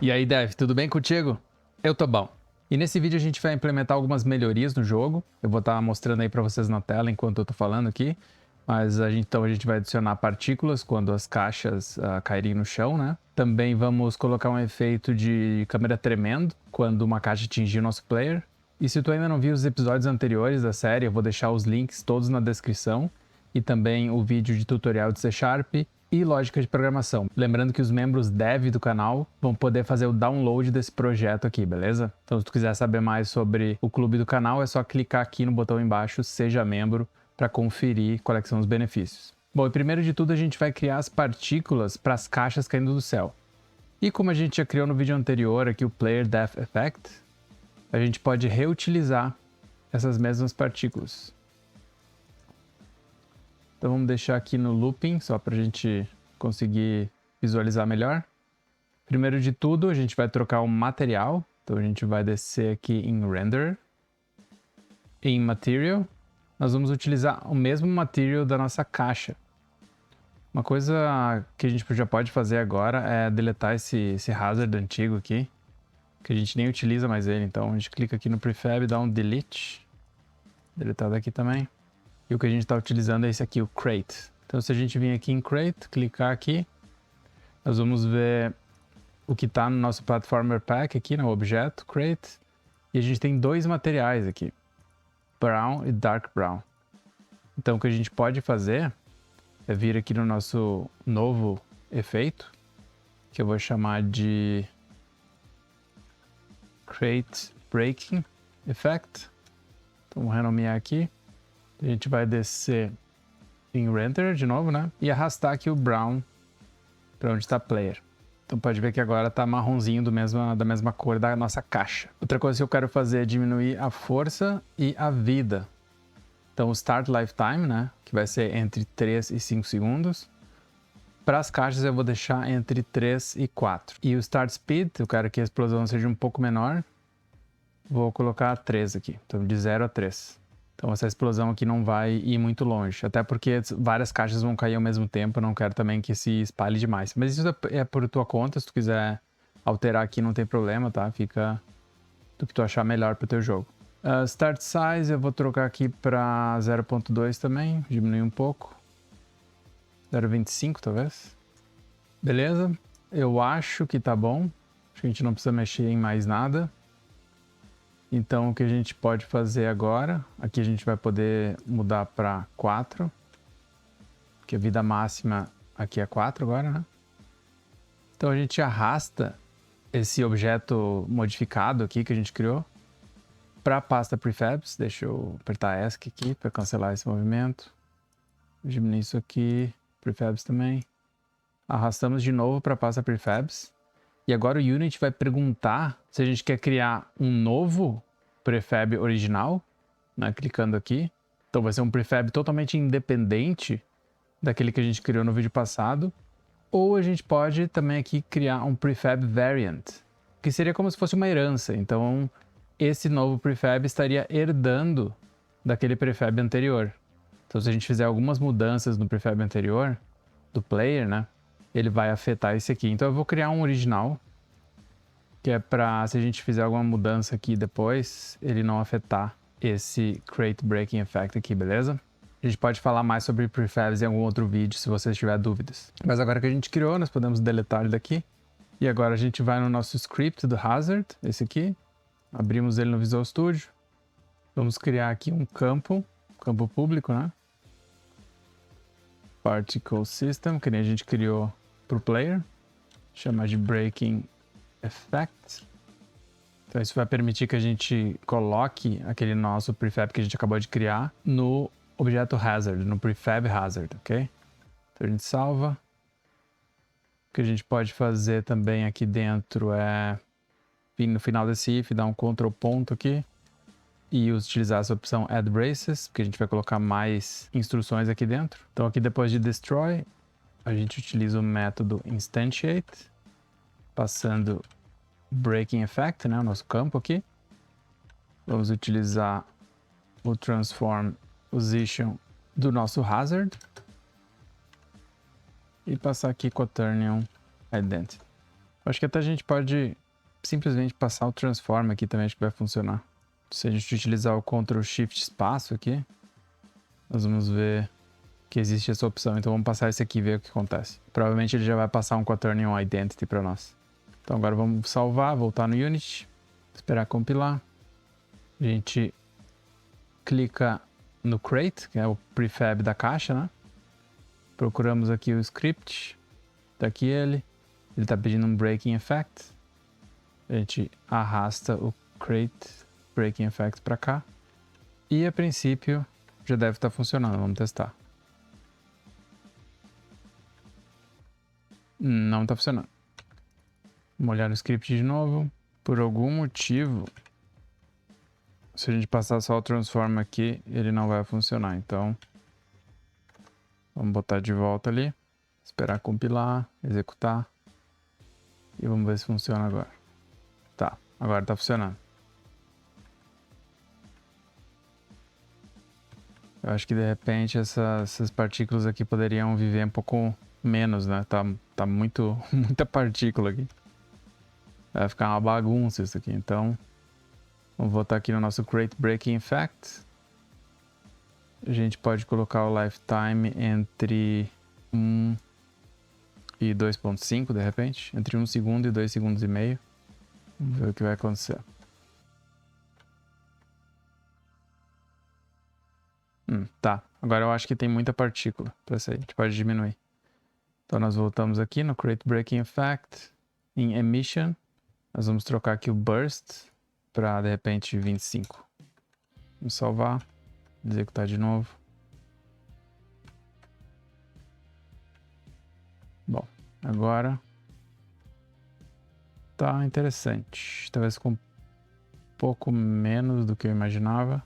E aí, Dev, tudo bem contigo? Eu tô bom. E nesse vídeo a gente vai implementar algumas melhorias no jogo. Eu vou estar mostrando aí para vocês na tela enquanto eu tô falando aqui. Mas então a gente vai adicionar partículas quando as caixas caírem no chão, né? Também vamos colocar um efeito de câmera tremendo quando uma caixa atingir o nosso player. E se tu ainda não viu os episódios anteriores da série, eu vou deixar os links todos na descrição. E também o vídeo de tutorial de C# e lógica de programação. Lembrando que os membros dev do canal vão poder fazer o download desse projeto aqui, beleza? Então se tu quiser saber mais sobre o clube do canal, é só clicar aqui no botão embaixo, seja membro, para conferir quais são os benefícios. Bom, e primeiro de tudo a gente vai criar as partículas para as caixas caindo do céu. E como a gente já criou no vídeo anterior aqui o Player Death Effect, a gente pode reutilizar essas mesmas partículas. Então vamos deixar aqui no looping, só para a gente conseguir visualizar melhor. Primeiro de tudo, a gente vai trocar o material. Então a gente vai descer aqui em Render. Em Material, nós vamos utilizar o mesmo material da nossa caixa. Uma coisa que a gente já pode fazer agora é deletar esse hazard antigo aqui, que a gente nem utiliza mais ele. Então a gente clica aqui no Prefab, dá um Delete. Deletar daqui também. E o que a gente está utilizando é esse aqui, o Crate. Então se a gente vir aqui em Crate, clicar aqui, nós vamos ver o que está no nosso Platformer Pack aqui, no objeto, Crate. E a gente tem dois materiais aqui, Brown e Dark Brown. Então o que a gente pode fazer é vir aqui no nosso novo efeito, que eu vou chamar de Crate Breaking Effect. Então vou renomear aqui. A gente vai descer em Render de novo, né? E arrastar aqui o Brown para onde está Player. Então pode ver que agora está marronzinho da mesma cor da nossa caixa. Outra coisa que eu quero fazer é diminuir a força e a vida. Então o Start Lifetime, né? Que vai ser entre 3 e 5 segundos. Para as caixas eu vou deixar entre 3 e 4. E o Start Speed, eu quero que a explosão seja um pouco menor. Vou colocar 3 aqui. Então de 0 a 3. Então essa explosão aqui não vai ir muito longe, até porque várias caixas vão cair ao mesmo tempo, eu não quero também que se espalhe demais. Mas isso é por tua conta, se tu quiser alterar aqui não tem problema, tá? Fica do que tu achar melhor pro teu jogo. Start Size eu vou trocar aqui para 0.2 também, diminuir um pouco. 0.25 talvez. Beleza, eu acho que tá bom, acho que a gente não precisa mexer em mais nada. Então o que a gente pode fazer agora, aqui a gente vai poder mudar para 4, porque a vida máxima aqui é 4 agora, né? Então a gente arrasta esse objeto modificado aqui que a gente criou para a pasta Prefabs. Deixa eu apertar ESC aqui para cancelar esse movimento. Diminuir isso aqui, Prefabs também. Arrastamos de novo para a pasta Prefabs. E agora o Unity vai perguntar se a gente quer criar um novo prefab original, né, clicando aqui. Então vai ser um prefab totalmente independente daquele que a gente criou no vídeo passado. Ou a gente pode também aqui criar um prefab variant, que seria como se fosse uma herança. Então esse novo prefab estaria herdando daquele prefab anterior. Então se a gente fizer algumas mudanças no prefab anterior, do player, né, ele vai afetar esse aqui. Então eu vou criar um original, que é para, se a gente fizer alguma mudança aqui depois, ele não afetar esse Crate Breaking Effect aqui, beleza? A gente pode falar mais sobre prefabs em algum outro vídeo, se vocês tiverem dúvidas. Mas agora que a gente criou, nós podemos deletar ele daqui. E agora a gente vai no nosso script do Hazard, esse aqui. Abrimos ele no Visual Studio. Vamos criar aqui um campo público, né? Particle System, que nem a gente criou para o player. Chamar de Breaking Effect. Então isso vai permitir que a gente coloque aquele nosso prefab que a gente acabou de criar no objeto Hazard, no Prefab Hazard, ok? Então a gente salva. O que a gente pode fazer também aqui dentro é vir no final desse if, dar um Ctrl ponto aqui e utilizar essa opção Add Braces, porque a gente vai colocar mais instruções aqui dentro. Então aqui depois de Destroy, a gente utiliza o método Instantiate, passando Breaking Effect, né, o nosso campo aqui. Vamos utilizar o Transform Position do nosso Hazard e passar aqui Quaternion Identity. Acho que até a gente pode simplesmente passar o transform aqui também, acho que vai funcionar. Se a gente utilizar o Ctrl Shift espaço aqui, nós vamos ver que existe essa opção. Então vamos passar esse aqui e ver o que acontece. Provavelmente ele já vai passar um Quaternion Identity para nós. Então agora vamos salvar, voltar no Unity, esperar compilar. A gente clica no Crate, que é o prefab da caixa, né? Procuramos aqui o script, tá aqui ele está pedindo um Breaking Effect. A gente arrasta o Crate Breaking Effect para cá. E a princípio já deve estar funcionando, vamos testar. Não está funcionando. Vamos olhar no script de novo. Por algum motivo, se a gente passar só o transform aqui, ele não vai funcionar. Então, vamos botar de volta ali. Esperar compilar, executar. E vamos ver se funciona agora. Tá, agora está funcionando. Eu acho que de repente essas partículas aqui poderiam viver um pouco menos, né? Tá muita partícula aqui. Vai ficar uma bagunça isso aqui. Então, vamos voltar aqui no nosso Crate Breaking Effect. A gente pode colocar o lifetime entre 1 e 2.5 de repente. Entre 1 segundo e 2 segundos e meio. Vamos ver o que vai acontecer. Tá, agora eu acho que tem muita partícula para sair, a gente pode diminuir. Então nós voltamos aqui no Create Breaking Effect, em Emission, nós vamos trocar aqui o Burst para de repente 25. Vamos salvar, executar de novo. Bom, agora tá interessante, talvez com um pouco menos do que eu imaginava.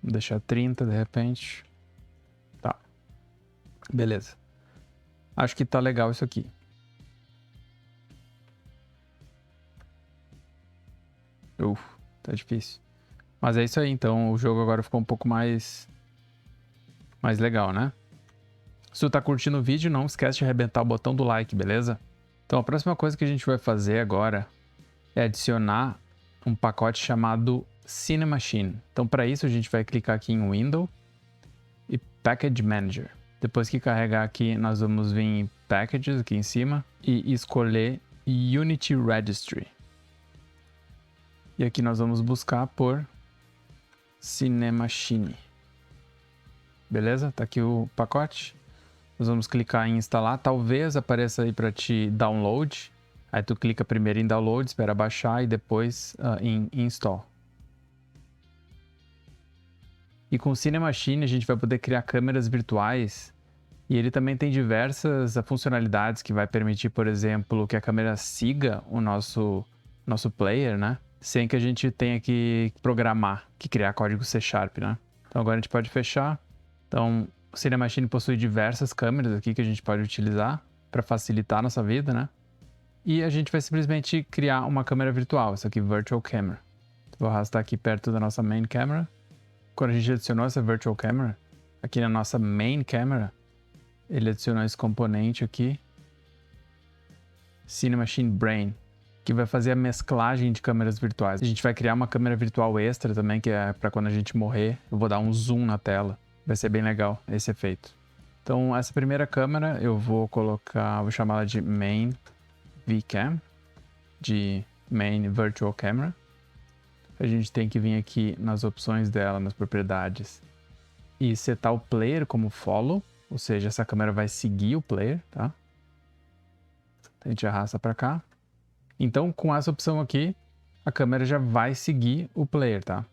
Vou deixar 30 de repente. Tá. Beleza. Acho que tá legal isso aqui. Tá difícil. Mas é isso aí, então o jogo agora ficou um pouco mais legal, né? Se tu tá curtindo o vídeo, não esquece de arrebentar o botão do like, beleza? Então a próxima coisa que a gente vai fazer agora é adicionar um pacote chamado Cinemachine. Então para isso a gente vai clicar aqui em Window e Package Manager. Depois que carregar aqui, nós vamos vir em Packages aqui em cima e escolher Unity Registry. E aqui nós vamos buscar por Cinemachine. Beleza? Tá aqui o pacote. Nós vamos clicar em instalar. Talvez apareça aí para ti download. Aí tu clica primeiro em download, espera baixar e depois em install. E com o Cinemachine a gente vai poder criar câmeras virtuais. E ele também tem diversas funcionalidades que vai permitir, por exemplo, que a câmera siga o nosso player, né? Sem que a gente tenha que programar, que criar código C#, né? Então agora a gente pode fechar. Então o Cinemachine possui diversas câmeras aqui que a gente pode utilizar para facilitar a nossa vida, né? E a gente vai simplesmente criar uma câmera virtual, essa aqui, Virtual Camera. Vou arrastar aqui perto da nossa Main Camera. Quando a gente adicionou essa Virtual Camera, aqui na nossa Main Camera, ele adicionou esse componente aqui, Cinemachine Brain, que vai fazer a mesclagem de câmeras virtuais. A gente vai criar uma câmera virtual extra também, que é para quando a gente morrer, eu vou dar um zoom na tela. Vai ser bem legal esse efeito. Então essa primeira câmera eu vou chamá-la de Main VCam, de Main Virtual Camera. A gente tem que vir aqui nas opções dela, nas propriedades, e setar o player como follow, ou seja, essa câmera vai seguir o player, tá? A gente arrasta para cá. Então, com essa opção aqui, a câmera já vai seguir o player, tá?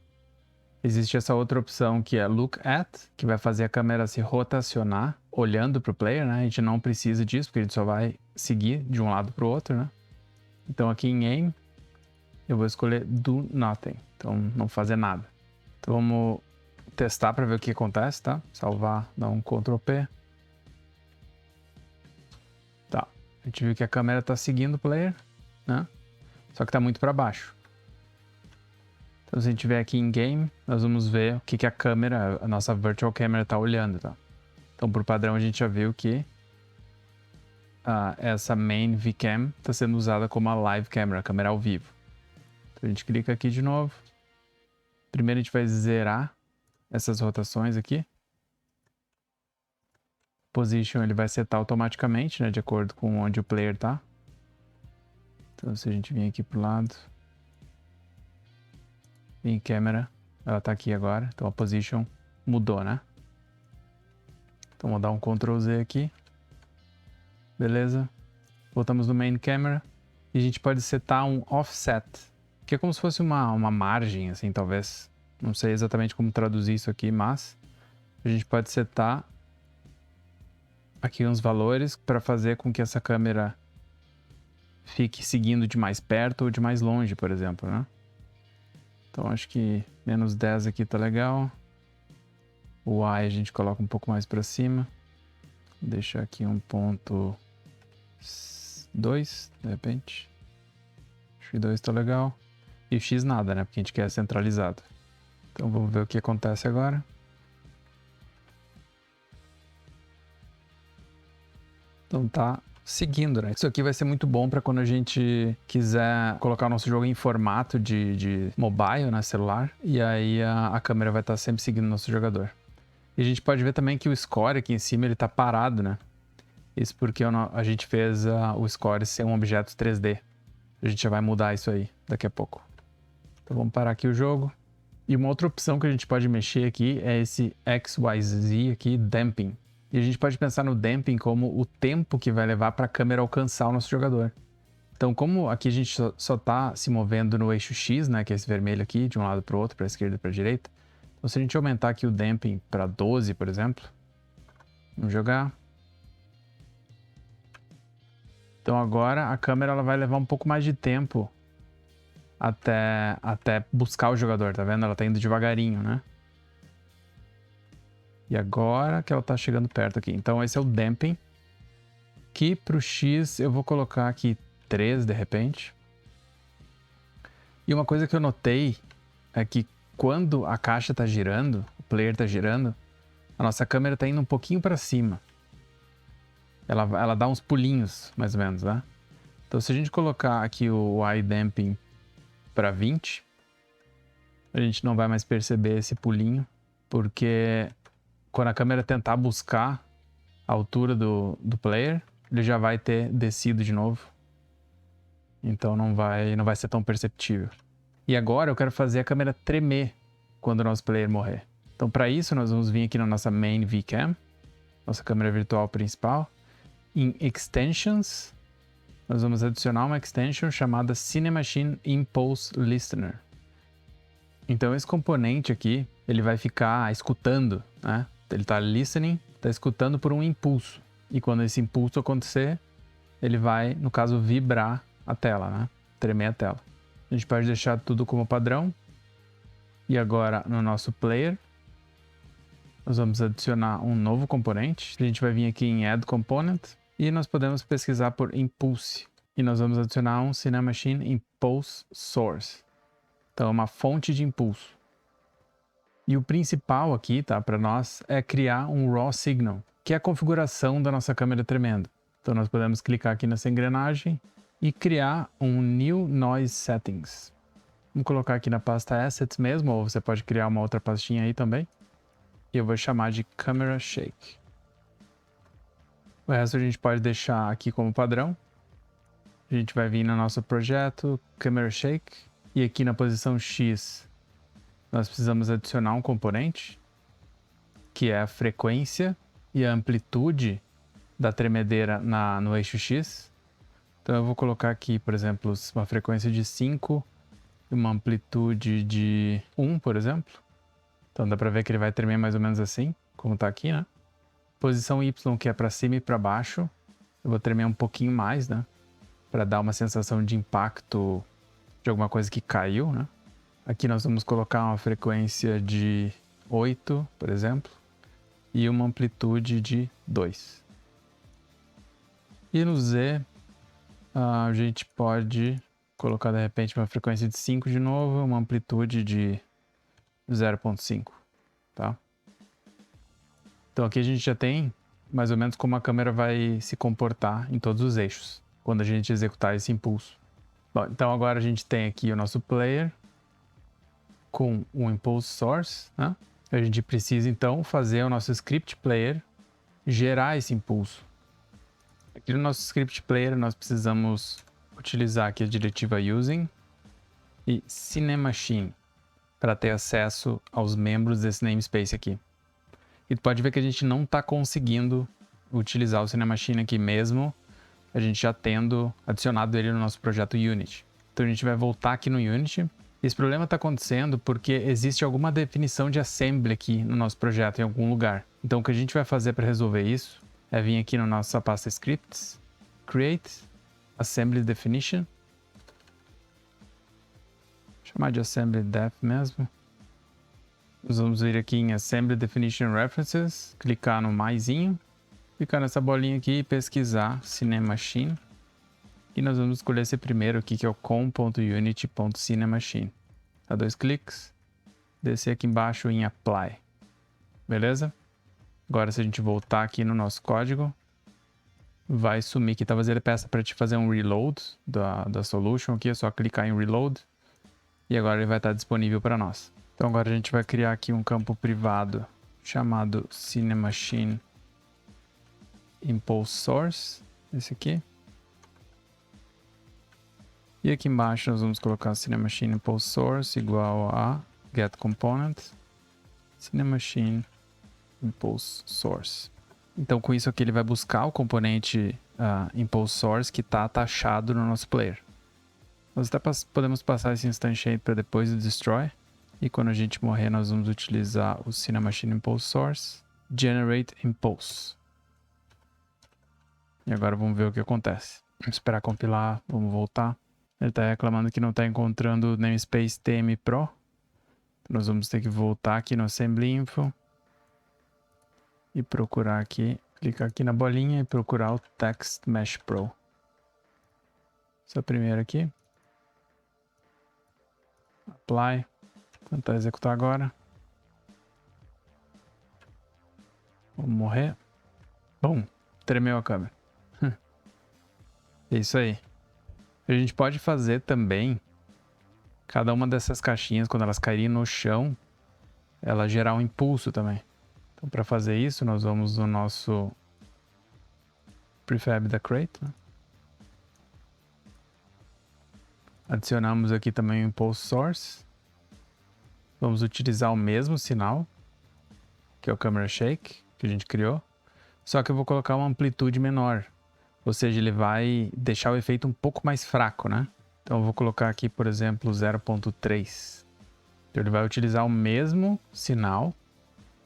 Existe essa outra opção que é Look At, que vai fazer a câmera se rotacionar olhando para o player, né? A gente não precisa disso, porque a gente só vai seguir de um lado para o outro, né? Então aqui em Aim, eu vou escolher Do Nothing, então não fazer nada. Então vamos testar para ver o que acontece, tá? Salvar, dar um Ctrl P. Tá, a gente viu que a câmera está seguindo o player, né? Só que está muito para baixo. Então se a gente vier aqui em Game, nós vamos ver o que a câmera, a nossa Virtual Camera está olhando, tá? Então por padrão a gente já viu que essa main VCam está sendo usada como a live camera, a câmera ao vivo. Então a gente clica aqui de novo. Primeiro a gente vai zerar essas rotações aqui. Position ele vai setar automaticamente, né, de acordo com onde o player tá. Então se a gente vir aqui pro lado, em câmera, ela tá aqui agora, então a position mudou, né? Então vou dar um Ctrl Z aqui. Beleza. Voltamos no main camera e a gente pode setar um offset, que é como se fosse uma margem, assim, talvez. Não sei exatamente como traduzir isso aqui, mas a gente pode setar aqui uns valores para fazer com que essa câmera fique seguindo de mais perto ou de mais longe, por exemplo, né? Então acho que menos 10 aqui tá legal. O Y a gente coloca um pouco mais para cima. Vou deixar aqui 1.2, de repente. Acho que 2 tá legal. E o X nada, né? Porque a gente quer centralizado. Então vamos ver o que acontece agora. Então tá seguindo, né? Isso aqui vai ser muito bom para quando a gente quiser colocar o nosso jogo em formato de mobile, né? Celular. E aí a câmera vai estar sempre seguindo o nosso jogador. E a gente pode ver também que o score aqui em cima ele tá parado, né? Isso porque a gente fez o score ser um objeto 3D. A gente já vai mudar isso aí daqui a pouco. Então vamos parar aqui o jogo. E uma outra opção que a gente pode mexer aqui é esse XYZ aqui, Damping. E a gente pode pensar no Damping como o tempo que vai levar para a câmera alcançar o nosso jogador. Então como aqui a gente só tá se movendo no eixo X, né, que é esse vermelho aqui, de um lado para o outro, para a esquerda e para a direita. Então se a gente aumentar aqui o Damping para 12, por exemplo, vamos jogar. Então agora a câmera ela vai levar um pouco mais de tempo até buscar o jogador, tá vendo? Ela tá indo devagarinho, né? E agora que ela tá chegando perto aqui. Então esse é o Damping. Que pro X eu vou colocar aqui 3 de repente. E uma coisa que eu notei é que quando a caixa tá girando, o player tá girando, a nossa câmera tá indo um pouquinho para cima. Ela dá uns pulinhos, mais ou menos, né? Então se a gente colocar aqui o Y Damping para 20, a gente não vai mais perceber esse pulinho, porque quando a câmera tentar buscar a altura do player, ele já vai ter descido de novo. Então não vai ser tão perceptível. E agora eu quero fazer a câmera tremer quando o nosso player morrer. Então para isso nós vamos vir aqui na nossa main VCam, nossa câmera virtual principal. Em Extensions, nós vamos adicionar uma extension chamada CineMachine Impulse Listener. Então esse componente aqui, ele vai ficar escutando, né? Ele está listening, está escutando por um impulso. E quando esse impulso acontecer, ele vai, no caso, vibrar a tela, né? Tremer a tela. A gente pode deixar tudo como padrão. E agora, no nosso player, nós vamos adicionar um novo componente. A gente vai vir aqui em Add Component e nós podemos pesquisar por Impulse. E nós vamos adicionar um CineMachine Impulse Source. Então é uma fonte de impulso. E o principal aqui, tá, para nós, é criar um Raw Signal, que é a configuração da nossa câmera tremendo. Então nós podemos clicar aqui nessa engrenagem e criar um New Noise Settings. Vamos colocar aqui na pasta Assets mesmo, ou você pode criar uma outra pastinha aí também. E eu vou chamar de Camera Shake. O resto a gente pode deixar aqui como padrão. A gente vai vir no nosso projeto, Camera Shake. E aqui na posição X, nós precisamos adicionar um componente, que é a frequência e a amplitude da tremedeira no eixo X. Então eu vou colocar aqui, por exemplo, uma frequência de 5 e uma amplitude de 1, por exemplo. Então dá para ver que ele vai tremer mais ou menos assim, como está aqui, né? Posição Y, que é para cima e para baixo, eu vou tremer um pouquinho mais, né? Para dar uma sensação de impacto de alguma coisa que caiu, né? Aqui nós vamos colocar uma frequência de 8, por exemplo, e uma amplitude de 2. E no Z, a gente pode colocar de repente uma frequência de 5 de novo, uma amplitude de 0.5, tá? Então aqui a gente já tem mais ou menos como a câmera vai se comportar em todos os eixos quando a gente executar esse impulso. Bom, então agora a gente tem aqui o nosso player com o impulse source, né? A gente precisa então fazer o nosso script player gerar esse impulso. Aqui no nosso script player nós precisamos utilizar aqui a diretiva using e cinemachine para ter acesso aos membros desse namespace aqui. E tu pode ver que a gente não está conseguindo utilizar o cinemachine aqui mesmo, a gente já tendo adicionado ele no nosso projeto Unity. Então a gente vai voltar aqui no Unity. Esse problema está acontecendo porque existe alguma definição de assembly aqui no nosso projeto em algum lugar. Então o que a gente vai fazer para resolver isso é vir aqui na nossa pasta scripts, create assembly definition, chamar de assembly def mesmo. Nós vamos vir aqui em assembly definition references, clicar no maisinho, clicar nessa bolinha aqui e pesquisar cinemachine. E nós vamos escolher esse primeiro aqui, que é o com.unity.cinemachine. Dá 2 cliques, descer aqui embaixo em apply. Beleza? Agora se a gente voltar aqui no nosso código, vai sumir aqui. Talvez ele peça para te fazer um reload da solution aqui, é só clicar em reload. E agora ele vai estar disponível para nós. Então agora a gente vai criar aqui um campo privado chamado cinemachine impulse source, esse aqui. E aqui embaixo nós vamos colocar cinemachine impulse source igual a get component cinemachine impulse source. Então com isso aqui ele vai buscar o componente impulse source que está taxado no nosso player. Nós até podemos passar esse instantiate para depois do destroy. E quando a gente morrer nós vamos utilizar o cinemachine impulse source generate impulse. E agora vamos ver o que acontece. Vamos esperar compilar, vamos voltar. Ele está reclamando que não está encontrando o namespace tmpro. Então nós vamos ter que voltar aqui no assembly info. E procurar aqui, clicar aqui na bolinha e procurar o text mesh pro. Essa primeira aqui. Apply. Vou tentar executar agora. Vamos morrer. Bom, tremeu a câmera. É isso aí. A gente pode fazer também cada uma dessas caixinhas, quando elas caírem no chão, ela gerar um impulso também. Então, para fazer isso, nós vamos no nosso prefab da crate, né? Adicionamos aqui também o impulse source. Vamos utilizar o mesmo sinal, que é o camera shake, que a gente criou. Só que eu vou colocar uma amplitude menor. Ou seja, ele vai deixar o efeito um pouco mais fraco, né? Então eu vou colocar aqui, por exemplo, 0.3. Então ele vai utilizar o mesmo sinal,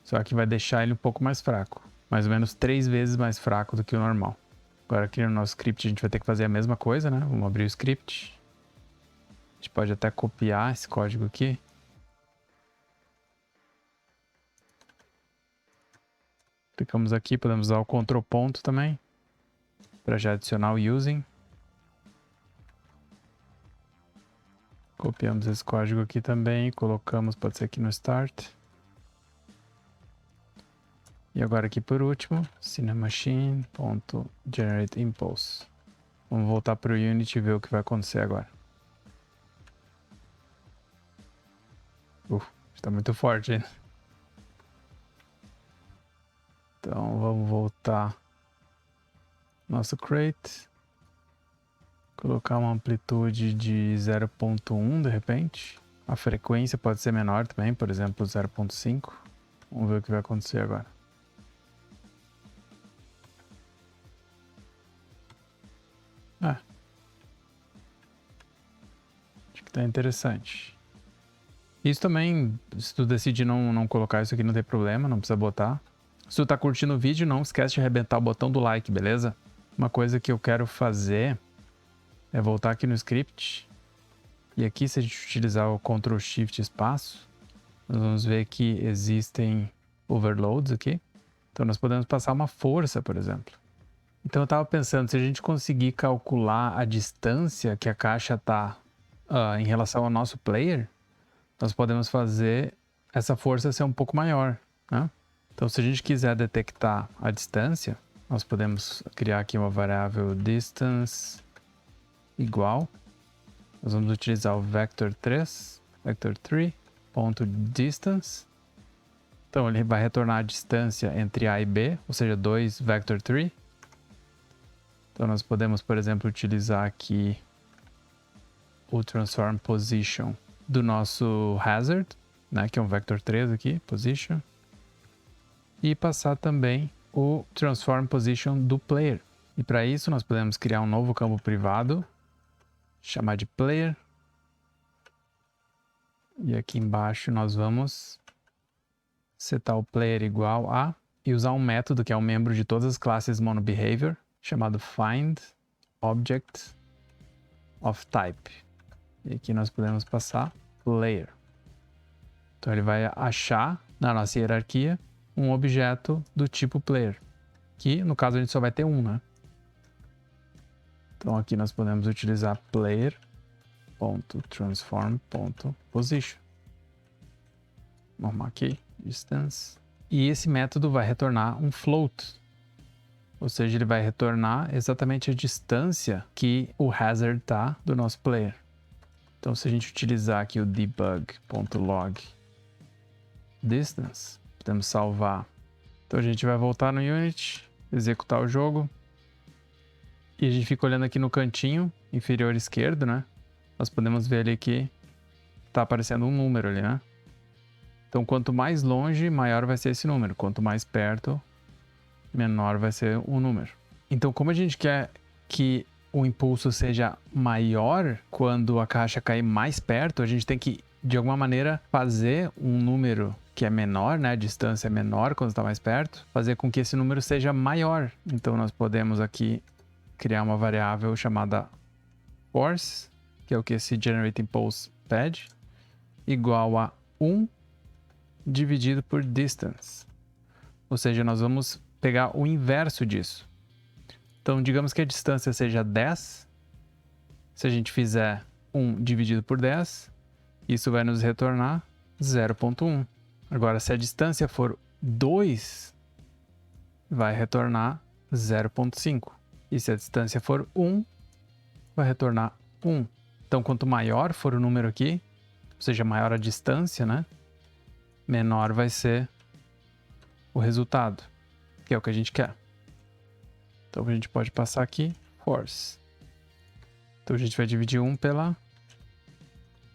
só que vai deixar ele um pouco mais fraco. Mais ou menos 3 vezes mais fraco do que o normal. Agora aqui no nosso script a gente vai ter que fazer a mesma coisa, né? Vamos abrir o script. A gente pode até copiar esse código aqui. Clicamos aqui, podemos usar o Ctrl ponto também, para já adicionar o using. Copiamos esse código aqui também, colocamos, pode ser aqui no start. E agora aqui por último, cinemachine.generateImpulse. Vamos voltar para o Unity e ver o que vai acontecer agora. Está muito forte ainda. Então vamos voltar nosso crate, colocar uma amplitude de 0.1 de repente. A frequência pode ser menor também, por exemplo 0.5. Vamos ver o que vai acontecer agora. Acho que tá interessante. Isso também, se tu decidir não colocar isso aqui, não tem problema, não precisa botar. Se tu tá curtindo o vídeo, não esquece de arrebentar o botão do like, beleza? Uma coisa que eu quero fazer é voltar aqui no script. E aqui, se a gente utilizar o Ctrl Shift espaço, nós vamos ver que existem overloads aqui. Então nós podemos passar uma força, por exemplo. Então eu estava pensando, se a gente conseguir calcular a distância que a caixa está em relação ao nosso player, nós podemos fazer essa força ser um pouco maior, né? Então, se a gente quiser detectar a distância, nós podemos criar aqui uma variável distance igual. Nós vamos utilizar o vector3 ponto distance. Então, ele vai retornar a distância entre A e B, ou seja, 2 vector3. Então, nós podemos, por exemplo, utilizar aqui o transform position do nosso hazard, né, que é um vector3 aqui, position. E passar também o transform position do player. E para isso nós podemos criar um novo campo privado, chamar de player. E aqui embaixo nós vamos setar o player igual a e usar um método que é um membro de todas as classes MonoBehavior, chamado find object of type. E aqui nós podemos passar player. Então ele vai achar na nossa hierarquia um objeto do tipo player, que no caso a gente só vai ter um, né? Então aqui nós podemos utilizar player.transform.position. Vamos arrumar aqui, distance. E esse método vai retornar um float. Ou seja, ele vai retornar exatamente a distância que o hazard está do nosso player. Então se a gente utilizar aqui o debug.log distance, podemos salvar. Então a gente vai voltar no Unity, executar o jogo. E a gente fica olhando aqui no cantinho inferior esquerdo, né? Nós podemos ver ali que está aparecendo um número ali, né? Então quanto mais longe, maior vai ser esse número. Quanto mais perto, menor vai ser o número. Então como a gente quer que o impulso seja maior quando a caixa cair mais perto, a gente tem que, de alguma maneira, fazer um número que é menor, né? A distância é menor quando está mais perto, fazer com que esse número seja maior. Então nós podemos aqui criar uma variável chamada force, que é o que esse generate impulse pede, igual a 1 dividido por distance. Ou seja, nós vamos pegar o inverso disso. Então, digamos que a distância seja 10. Se a gente fizer 1 dividido por 10, isso vai nos retornar 0,1. Agora, se a distância for 2, vai retornar 0,5. E se a distância for 1, vai retornar 1. Então, quanto maior for o número aqui, ou seja, maior a distância, né? Menor vai ser o resultado, que é o que a gente quer. Então, a gente pode passar aqui, force. Então, a gente vai dividir 1 pela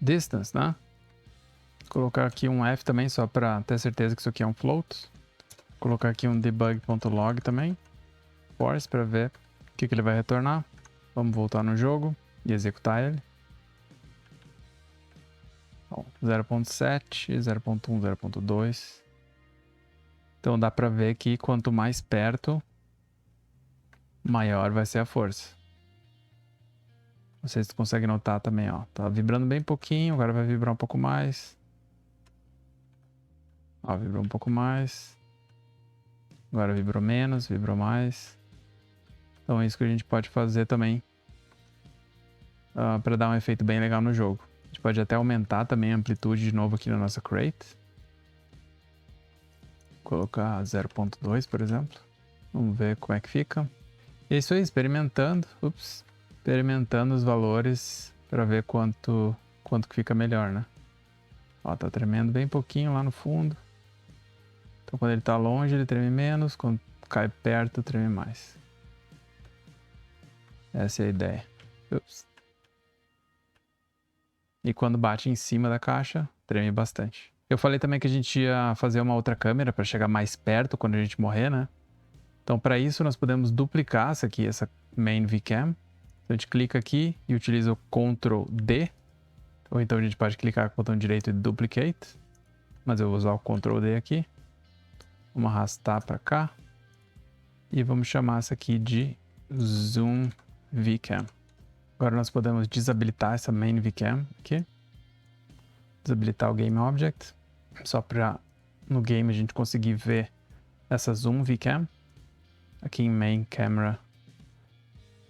distance, né? Vou colocar aqui um F também, só para ter certeza que isso aqui é um float. Vou colocar aqui um debug.log também. Force, para ver o que ele vai retornar. Vamos voltar no jogo e executar ele. 0.7, 0.1, 0.2. Então dá para ver que quanto mais perto, maior vai ser a força. Vocês conseguem notar também, ó. Tá vibrando bem pouquinho, agora vai vibrar um pouco mais. Ó, vibrou um pouco mais. Agora vibrou menos, vibrou mais. Então é isso que a gente pode fazer também para dar um efeito bem legal no jogo. A gente pode até aumentar também a amplitude de novo aqui na nossa crate. Colocar 0.2, por exemplo. Vamos ver como é que fica. E é isso aí, experimentando. Experimentando os valores para ver quanto que fica melhor, né? Ó, tá tremendo bem pouquinho lá no fundo. Então quando ele tá longe, ele treme menos. Quando cai perto, treme mais. Essa é a ideia. E quando bate em cima da caixa, treme bastante. Eu falei também que a gente ia fazer uma outra câmera para chegar mais perto quando a gente morrer, né? Então para isso nós podemos duplicar essa main VCam. Então, a gente clica aqui e utiliza o Ctrl D. Ou então a gente pode clicar com o botão direito e duplicate. Mas eu vou usar o Ctrl D aqui. Vamos arrastar para cá. E vamos chamar essa aqui de Zoom VCam. Agora nós podemos desabilitar essa main VCam aqui. Desabilitar o Game Object. Só para no game a gente conseguir ver essa Zoom VCam. Aqui em Main Camera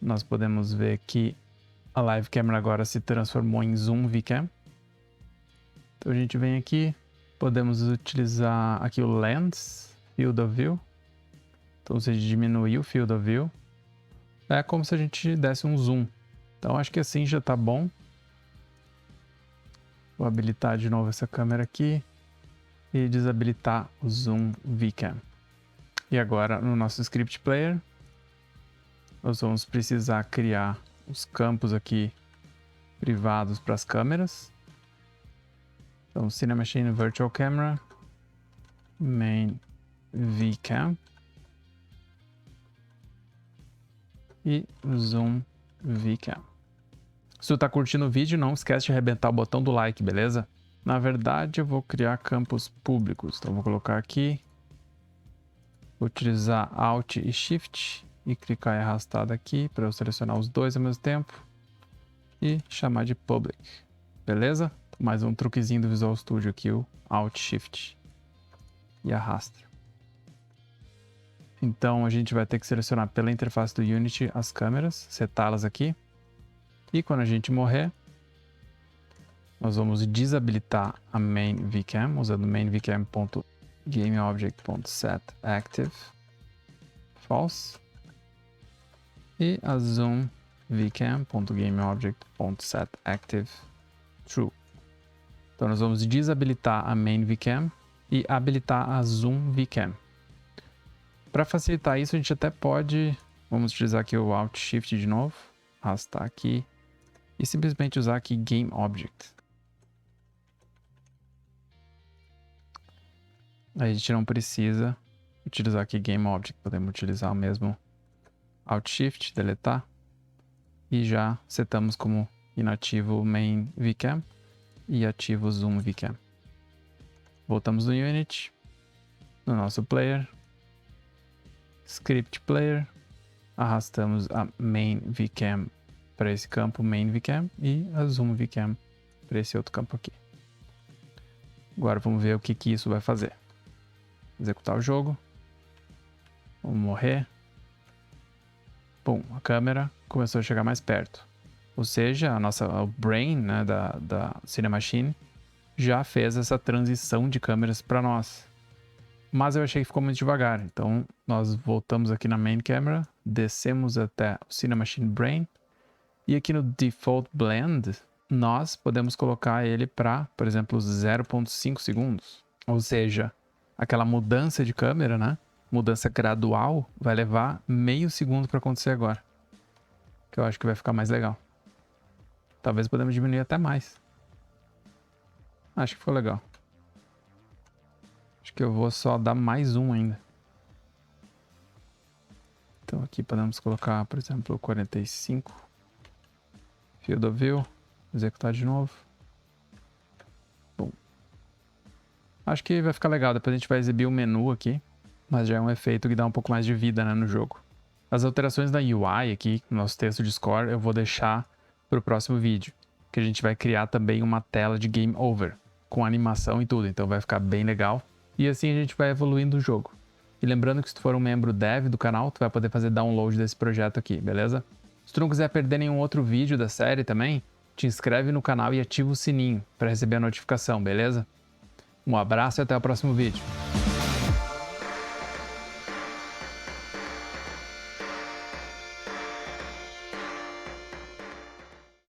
nós podemos ver que a Live Camera agora se transformou em Zoom VCam. Então a gente vem aqui, podemos utilizar aqui o Lens Field of View. Então você diminui o Field of View. É como se a gente desse um zoom. Então acho que assim já tá bom. Vou habilitar de novo essa câmera aqui. E desabilitar o Zoom VCam. E agora no nosso Script Player, nós vamos precisar criar os campos aqui privados para as câmeras. Então, Cinemachine Virtual Camera, Main VCam e Zoom VCam. Se tu tá curtindo o vídeo, não esquece de arrebentar o botão do like, beleza? Na verdade, eu vou criar campos públicos. Então, vou colocar aqui, vou utilizar Alt e Shift e clicar e arrastar daqui para eu selecionar os dois ao mesmo tempo e chamar de Public, beleza? Mais um truquezinho do Visual Studio aqui, o Alt Shift e arrasta. Então a gente vai ter que selecionar pela interface do Unity as câmeras, setá-las aqui. E quando a gente morrer, nós vamos desabilitar a main VCam usando main VCam.GameObject.setActive false e a zoom VCam.GameObject.setActive true. Então nós vamos desabilitar a main VCam e habilitar a zoom VCam. Para facilitar isso, a gente até pode, vamos utilizar aqui o Alt Shift de novo, arrastar aqui e simplesmente usar aqui GameObject. A gente não precisa utilizar aqui GameObject, podemos utilizar o mesmo Alt Shift, deletar e já setamos como inativo o main VCam e ativo o zoom VCam. Voltamos no Unity, no nosso player, Script Player, arrastamos a main VCam para esse campo main VCam e a zoom VCam para esse outro campo aqui. Agora vamos ver o que isso vai fazer. Executar o jogo. Vamos morrer. Bom, a câmera começou a chegar mais perto. Ou seja, o brain, né, da Cinemachine já fez essa transição de câmeras para nós. Mas eu achei que ficou muito devagar. Então nós voltamos aqui na main camera, descemos até o Cinemachine Brain. E aqui no Default Blend, nós podemos colocar ele para, por exemplo, 0.5 segundos. Ou seja, aquela mudança de câmera, né? Mudança gradual, vai levar meio segundo para acontecer agora. Que eu acho que vai ficar mais legal. Talvez podemos diminuir até mais. Acho que ficou legal. Acho que eu vou só dar mais um ainda. Então aqui podemos colocar, por exemplo, 45. Field of View. Executar de novo. Bom. Acho que vai ficar legal. Depois a gente vai exibir o menu aqui. Mas já é um efeito que dá um pouco mais de vida, né, no jogo. As alterações da UI aqui, no nosso texto de score, eu vou deixar para o próximo vídeo. Que a gente vai criar também uma tela de Game Over. Com animação e tudo. Então vai ficar bem legal. E assim a gente vai evoluindo o jogo. E lembrando que se tu for um membro dev do canal, tu vai poder fazer download desse projeto aqui, beleza? Se tu não quiser perder nenhum outro vídeo da série também, te inscreve no canal e ativa o sininho para receber a notificação, beleza? Um abraço e até o próximo vídeo.